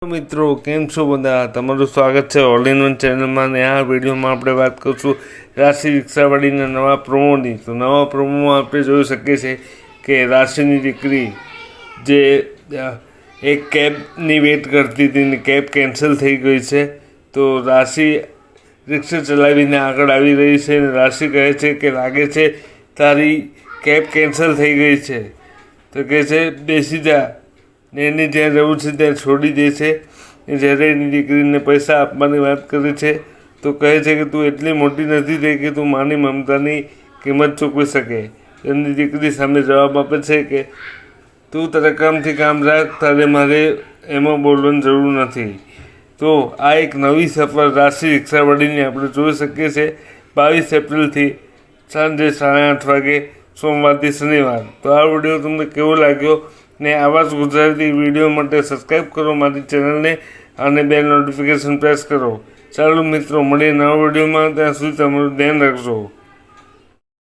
મિત્રો કેમ છો બધા? તમારું સ્વાગત છે ઓલ ઇન વન ચેનલમાં. ને આ વિડીયોમાં આપણે વાત કરીશું રાશિ રિક્ષાવાળીના નવા પ્રોમોની. તો નવા પ્રોમોમાં આપણે જોઈ શકીએ છીએ કે રાશિની દીકરી જે એક કેબની વેટ કરતી હતી ને કેબ કેન્સલ થઈ ગઈ છે. તો રાશિ રિક્ષા ચલાવીને આગળ આવી રહી છે અને રાશિ કહે છે કે લાગે છે તારી કેબ કેન્સલ થઈ ગઈ છે. તો કહે છે બેસી જા ને એને જ્યાં રહેવું છે ત્યાં છોડી દે છે. જ્યારે એની દીકરીને પૈસા આપવાની વાત કરે છે તો કહે છે કે તું એટલી મોટી નથી થઈ કે તું માની મમતાની કિંમત ચૂકવી શકે. એની દીકરી સામે જવાબ આપે છે કે તું તારા કામથી કામ રાખ, તારે મારે એમાં બોલવાની જરૂર નથી. તો આ એક નવી સફર રાશિ રિક્ષાવાળીની આપણે જોઈ શકીએ છીએ 22 એપ્રિલથી સાંજે 8:30 વાગે સોમવારથી શનિવાર. તો આ વિડીયો તમને કેવો લાગ્યો ને આવા જ ગુજરાતી વિડીયો માટે સબસ્ક્રાઈબ કરો મારી ચેનલને અને બેલ નોટિફિકેશન પ્રેસ કરો. ચાલો મિત્રો મળીએ નવા વિડીયોમાં. ત્યાં સુધી તમારું ધ્યાન રાખજો.